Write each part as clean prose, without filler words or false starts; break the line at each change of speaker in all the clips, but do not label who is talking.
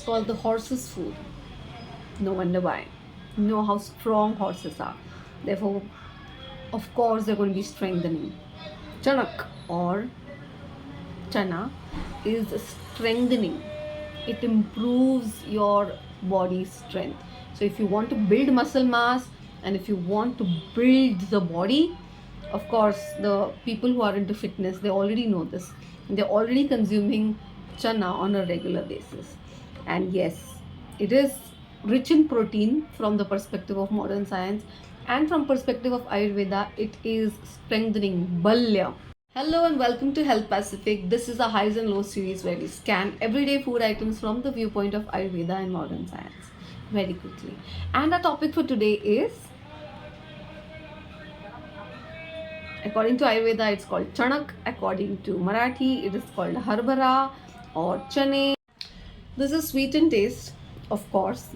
called the horse's food. No wonder why. You know how strong horses are. Therefore, of course, they're going to be strengthening. Chanak or chana is strengthening. It improves your body strength. So if you want to build muscle mass and if you want to build the body, of course the people who are into fitness, they already know this. They're already consuming chana on a regular basis. And yes, it is rich in protein from the perspective of modern science, and from perspective of Ayurveda, it is strengthening balya. Hello and welcome to Health Pacific. This is a highs and lows series where we scan everyday food items from the viewpoint of Ayurveda and modern science very quickly. And our topic for today is, according to Ayurveda, it's called chanak. According to Marathi, it is called harbara or chane. This is sweet in taste, of course.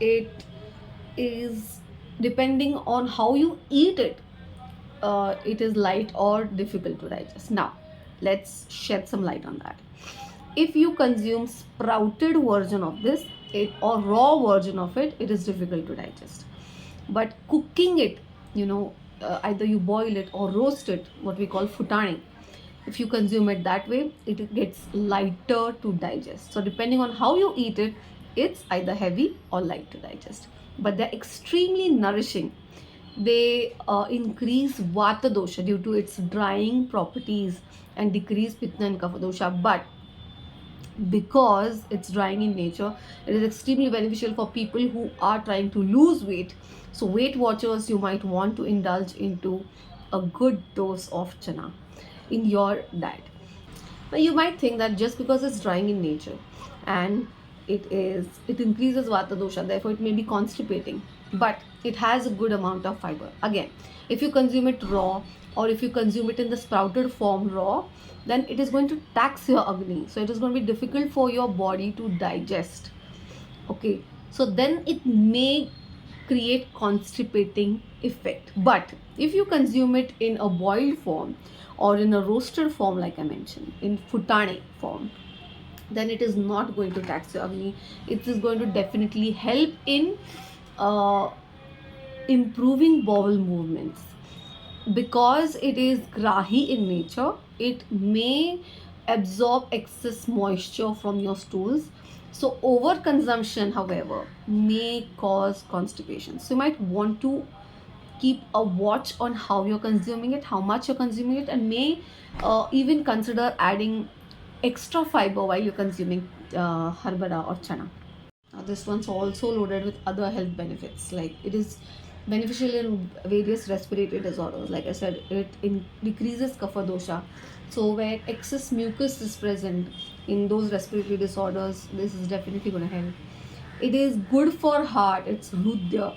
It is depending on how you eat it. It is light or difficult to digest. Now, let's shed some light on that. If you consume sprouted version of this, or raw version of it, it is difficult to digest. But cooking it, either you boil it or roast it, what we call futane. If you consume it that way, it gets lighter to digest. So depending on how you eat it, it's either heavy or light to digest. But they're extremely nourishing. They increase vata dosha due to its drying properties and decrease pitta and kapha dosha. But because it's drying in nature, it is extremely beneficial for people who are trying to lose weight. So weight watchers, you might want to indulge into a good dose of chana in your diet. Now you might think that just because it's drying in nature and it increases vata dosha, therefore it may be constipating, but it has a good amount of fiber. Again, if you consume it raw or if you consume it in the sprouted form raw, then it is going to tax your agni, so it is going to be difficult for your body to digest. Okay, so then it may create constipating effect. But if you consume it in a boiled form or in a roasted form, like I mentioned, in futane form, then it is not going to tax your agni. It is going to definitely help in improving bowel movements. Because it is grahi in nature, it may absorb excess moisture from your stools. So overconsumption, however, may cause constipation. So you might want to keep a watch on how you're consuming it, how much you're consuming it, and may even consider adding extra fiber while you're consuming harbara or chana. Now, this one's also loaded with other health benefits. Like, it is beneficial in various respiratory disorders. Like I said, it decreases kapha dosha. So where excess mucus is present in those respiratory disorders, this is definitely going to help. It is good for heart. It's rudya.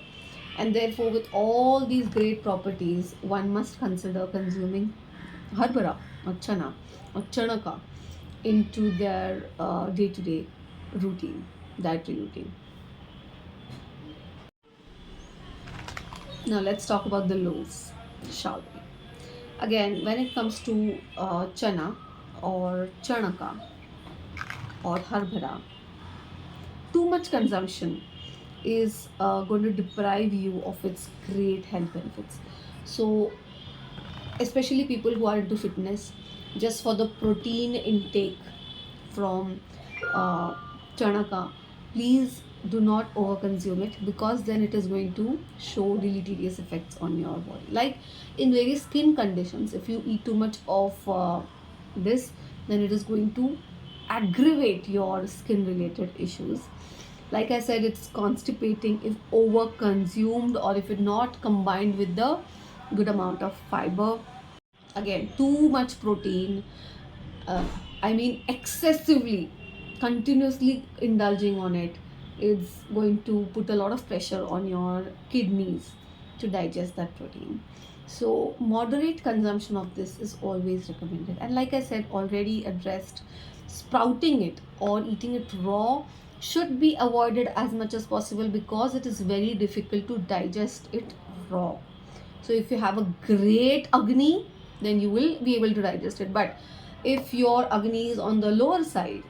And therefore, with all these great properties, one must consider consuming harbara or chana or chanaka into their day-to-day routine, dietary routine. Now let's talk about the lows, shall we? Again, when it comes to chana or chanaka or harbara, too much consumption is going to deprive you of its great health benefits. So especially people who are into fitness, just for the protein intake from chanaka, please do not overconsume it, because then it is going to show deleterious effects on your body. Like in various skin conditions, if you eat too much of this, then it is going to aggravate your skin related issues. Like I said, it's constipating if overconsumed or if it not combined with the good amount of fiber. Again, too much protein, excessively, continuously indulging on it is going to put a lot of pressure on your kidneys to digest that protein. So moderate consumption of this is always recommended. And like I said, already addressed, sprouting it or eating it raw should be avoided as much as possible, because it is very difficult to digest it raw. So if you have a great agni, then you will be able to digest it. But if your agni is on the lower side,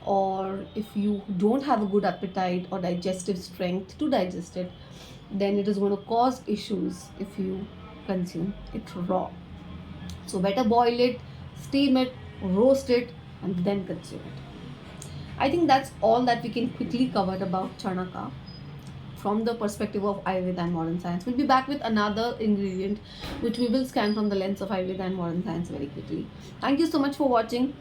or if you don't have a good appetite or digestive strength to digest it, then it is going to cause issues if you consume it raw. So better boil it, steam it, roast it, and then consume it. I think that's all that we can quickly cover about Chanaka from the perspective of Ayurveda and modern science. We'll be back with another ingredient which we will scan from the lens of Ayurveda and modern science very quickly. Thank you so much for watching.